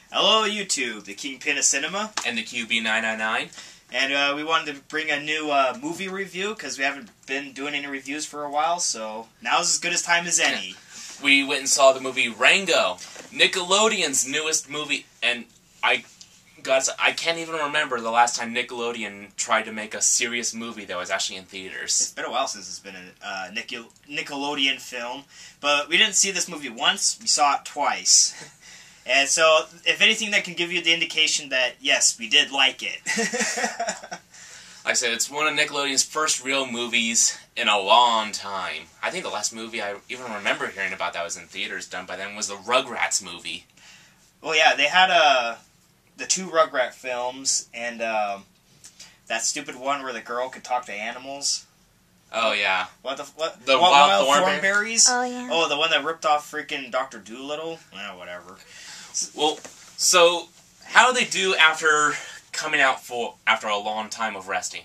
Hello YouTube, the Kingpin of Cinema. And the QB999. And we wanted to bring a new movie review, because we haven't been doing any reviews for a while, so now's as good a time as any. We went and saw the movie Rango, Nickelodeon's newest movie, and I can't even remember the last time Nickelodeon tried to make a serious movie that was actually in theaters. It's been a while since it's been a Nickelodeon film, but we didn't see this movie once, we saw it twice. And so, if anything, that can give you the indication that, yes, we did like it. Like I said, it's one of Nickelodeon's first real movies in a long time. I think the last movie I even remember hearing about that was in theaters done by them was the Rugrats movie. Well, yeah, they had the two Rugrat films, and that stupid one where the girl could talk to animals. Oh, yeah. The Wild Thornberries? Oh, yeah. Oh, the one that ripped off freaking Dr. Dolittle? Well, whatever. Well, so, how did they do after coming out after a long time of resting?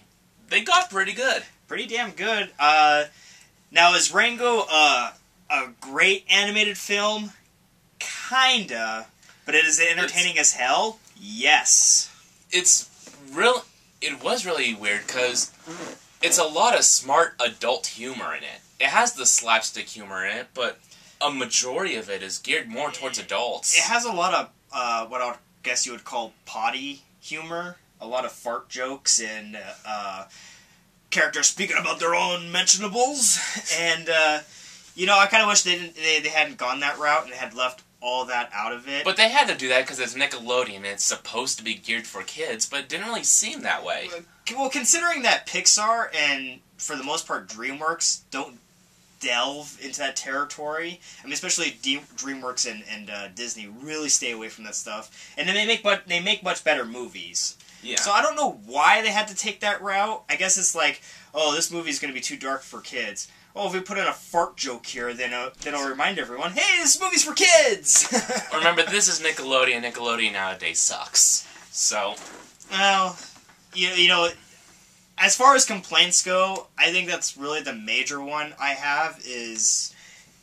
They got pretty good. Pretty damn good. Now, is Rango a great animated film? Kinda. But it is entertaining as hell? Yes. It was really weird, because it's a lot of smart adult humor in it. It has the slapstick humor in it, but a majority of it is geared more towards adults. It has a lot of what I would guess you would call potty humor. A lot of fart jokes and characters speaking about their own mentionables. And, I kind of wish they hadn't gone that route and had left all that out of it. But they had to do that because it's Nickelodeon and it's supposed to be geared for kids, but it didn't really seem that way. Well, considering that Pixar and, for the most part, DreamWorks don't delve into that territory. I mean, especially DreamWorks and Disney really stay away from that stuff. And then they make much better movies. Yeah. So I don't know why they had to take that route. I guess it's like, oh, this movie's going to be too dark for kids. Oh, if we put in a fart joke here, then it'll remind everyone, hey, this movie's for kids! Remember, this is Nickelodeon. Nickelodeon nowadays sucks. So... Well, as far as complaints go, I think that's really the major one I have is...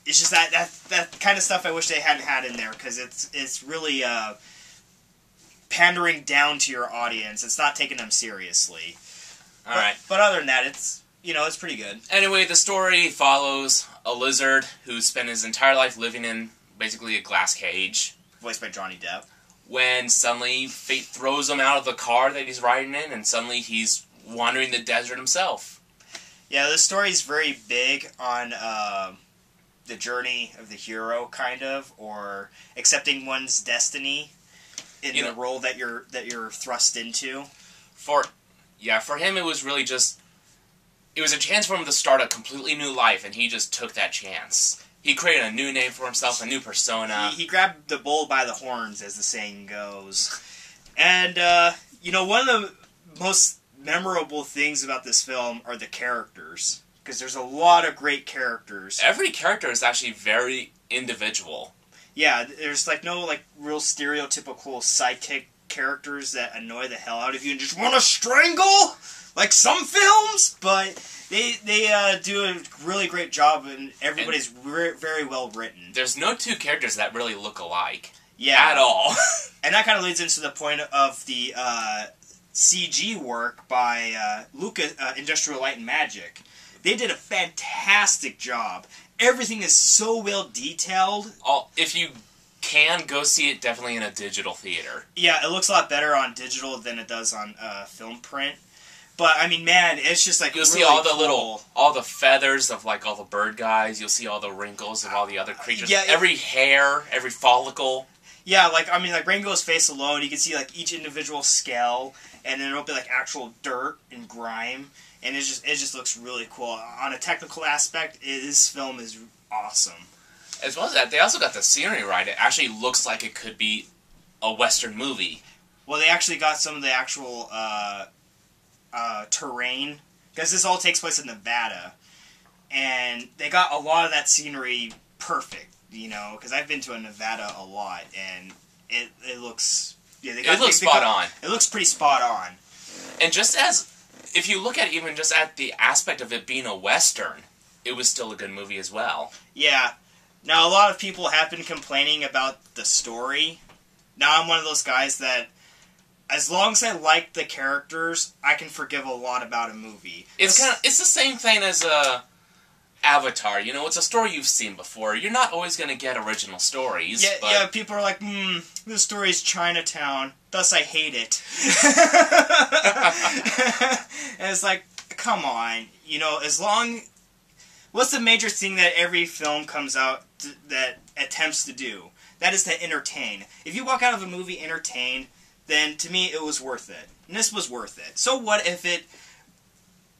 It's just that kind of stuff I wish they hadn't had in there, because it's really pandering down to your audience. It's not taking them seriously. Alright. But other than that, it's pretty good. Anyway, the story follows a lizard who spent his entire life living in basically a glass cage. Voiced by Johnny Depp. When suddenly fate throws him out of the car that he's riding in, and suddenly he's wandering the desert himself. Yeah, this story is very big on the journey of the hero, kind of, or accepting one's destiny in the role that you're thrust into. For him, it was really just... It was a chance for him to start a completely new life, and he just took that chance. He created a new name for himself, a new persona. He grabbed the bull by the horns, as the saying goes. And, one of the most memorable things about this film are the characters. Because there's a lot of great characters. Every character is actually very individual. Yeah, there's, no, real stereotypical sidekick characters that annoy the hell out of you and just want to strangle, like some films, but they do a really great job, and everybody's very well written. There's no two characters that really look alike. Yeah. At all. And that kind of leads into the point of the CG work by Lucas, Industrial Light and Magic. They did a fantastic job. Everything is so well detailed. If you can, go see it definitely in a digital theater. Yeah, it looks a lot better on digital than it does on film print. But, I mean, man, it's just, You'll really see all the cool. all the feathers of, all the bird guys. You'll see all the wrinkles of all the other creatures. Yeah, every hair, every follicle. Yeah, Rango's face alone, you can see, each individual scale, and then it'll be, actual dirt and grime, and it just looks really cool. On a technical aspect, this film is awesome. As well as that, they also got the scenery right. It actually looks like it could be a Western movie. Well, they actually got some of the actual terrain, because this all takes place in Nevada, and they got a lot of that scenery perfect, because I've been to Nevada a lot, and it looks... Yeah, it looks spot on. It looks pretty spot on. And if you look at even just at the aspect of it being a Western, it was still a good movie as well. Yeah. Now, a lot of people have been complaining about the story, Now I'm one of those guys that, as long as I like the characters, I can forgive a lot about a movie. It's the same thing as Avatar. You know, it's a story you've seen before. You're not always going to get original stories. Yeah, but... yeah. People are like, this story's Chinatown, thus I hate it. And it's like, come on, you know, as long... What's the major thing that every film comes out that attempts to do? That is to entertain. If you walk out of a movie entertained, then to me it was worth it. And this was worth it. So what if it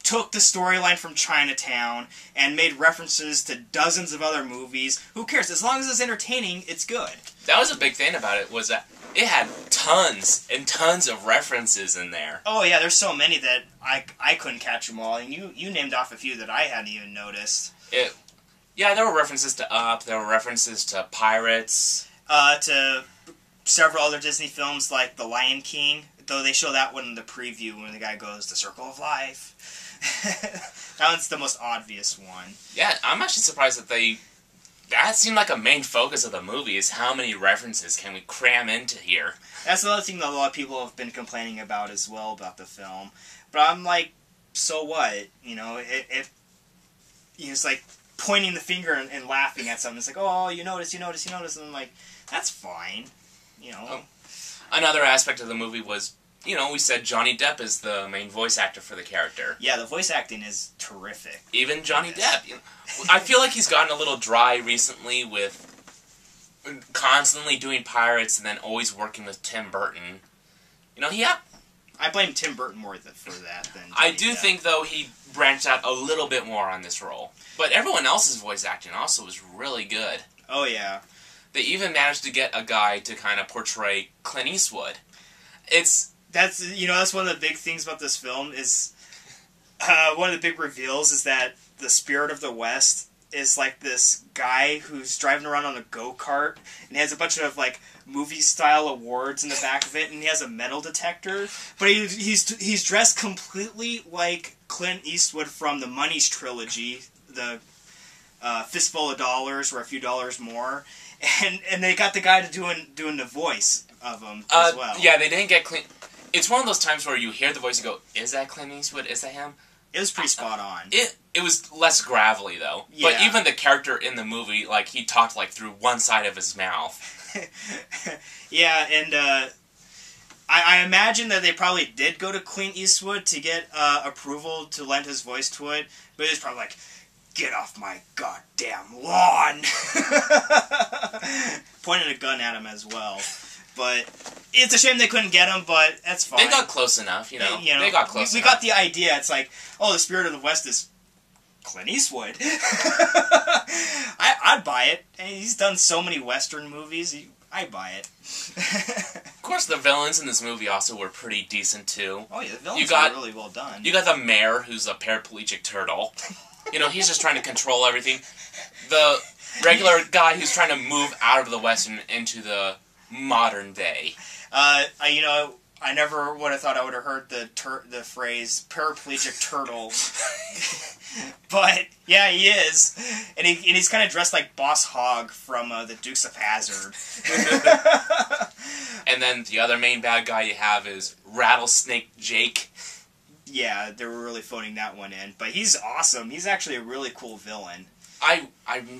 took the storyline from Chinatown and made references to dozens of other movies? Who cares? As long as it's entertaining, it's good. That was a big thing about it, was that it had tons and tons of references in there. Oh yeah, there's so many that I couldn't catch them all, and you named off a few that I hadn't even noticed. Yeah, there were references to Up, there were references to Pirates. To several other Disney films like The Lion King, though they show that one in the preview when the guy goes, the Circle of Life. That one's the most obvious one. Yeah, I'm actually surprised that that seemed like a main focus of the movie, is how many references can we cram into here. That's another thing that a lot of people have been complaining about as well about the film. But I'm like, so what? You know, it's like pointing the finger and laughing at something. It's like, oh, you notice. And I'm like, that's fine. You know. Oh. Another aspect of the movie was, you know, we said Johnny Depp is the main voice actor for the character. Yeah, the voice acting is terrific. Even Johnny Depp. You know, I feel like he's gotten a little dry recently with constantly doing Pirates and then always working with Tim Burton. You know, I blame Tim Burton more for that than Johnny I do Depp. think, though, he branched out a little bit more on this role. But everyone else's voice acting also was really good. Oh, yeah. They even managed to get a guy to kind of portray Clint Eastwood. That's one of the big things about this film is one of the big reveals is that the Spirit of the West is like this guy who's driving around on a go-kart and he has a bunch of like movie-style awards in the back of it, and he has a metal detector, but he's dressed completely like Clint Eastwood from the Money's trilogy, the Fistful of Dollars or A Few Dollars More. And they got the guy to doing the voice of him as well. Yeah, they didn't get Clint. It's one of those times where you hear the voice and go, "Is that Clint Eastwood? Is that him?" It was pretty spot on. It was less gravelly though. Yeah. But even the character in the movie, like he talked like through one side of his mouth. Yeah, and I imagine that they probably did go to Clint Eastwood to get approval to lend his voice to it, but it was probably like, "Get off my goddamn lawn!" Pointed a gun at him as well. But it's a shame they couldn't get him, but that's fine. They got close enough, you know. They got close enough. We got the idea. It's like, oh, the Spirit of the West is Clint Eastwood. I'd buy it. He's done so many Western movies. I'd buy it. Of course, the villains in this movie also were pretty decent, too. Oh, yeah, the villains were really well done. You got the mayor, who's a paraplegic turtle. You know, he's just trying to control everything. The regular guy who's trying to move out of the Western into the modern day. I never would have thought I would have heard the phrase paraplegic turtle. But yeah, he is, and he's kind of dressed like Boss Hogg from the Dukes of Hazzard. And then the other main bad guy you have is Rattlesnake Jake. Yeah, they were really phoning that one in, but he's awesome. He's actually a really cool villain. I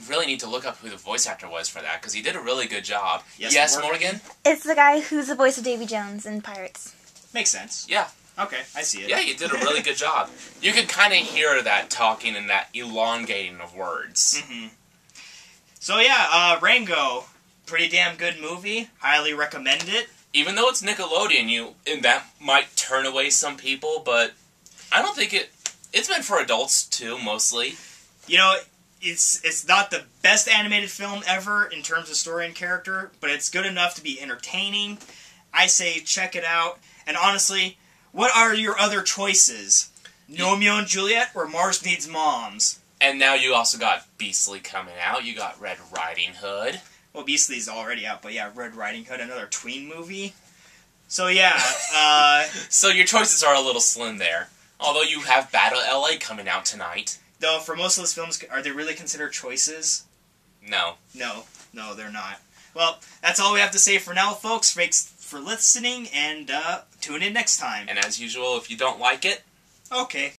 really need to look up who the voice actor was for that, because he did a really good job. Yes, Morgan? It's the guy who's the voice of Davy Jones in Pirates. Makes sense. Yeah. Okay, I see it. Yeah, you did a really good job. You can kind of hear that talking and that elongating of words. Mm-hmm. So yeah, Rango, pretty damn good movie. Highly recommend it. Even though it's Nickelodeon, and that might turn away some people, but I don't think it's meant for adults too, mostly. You know, it's not the best animated film ever in terms of story and character, but it's good enough to be entertaining. I say check it out. And honestly, what are your other choices? Romeo and Juliet or Mars Needs Moms? And now you also got Beastly coming out. You got Red Riding Hood. Well, Beastly's already out, but yeah, Red Riding Hood, another tween movie. So yeah, So your choices are a little slim there. Although you have Battle LA coming out tonight. Though, for most of those films, are they really considered choices? No. No, they're not. Well, that's all we have to say for now, folks. Thanks for listening, and tune in next time. And as usual, if you don't like it, okay.